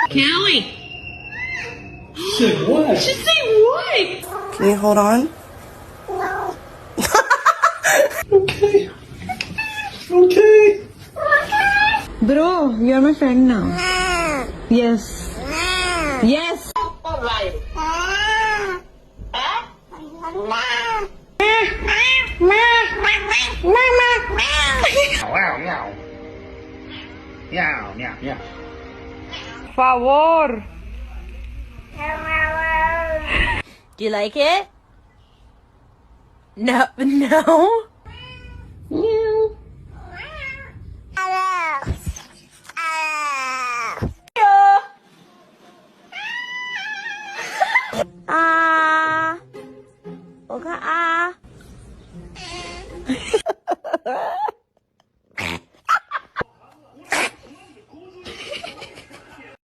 Callie. Say what? She say what? Can you hold on? Okay. Okay. Bro, you're my friend now. Yes. Yes. Favor. Do you like it? No, no.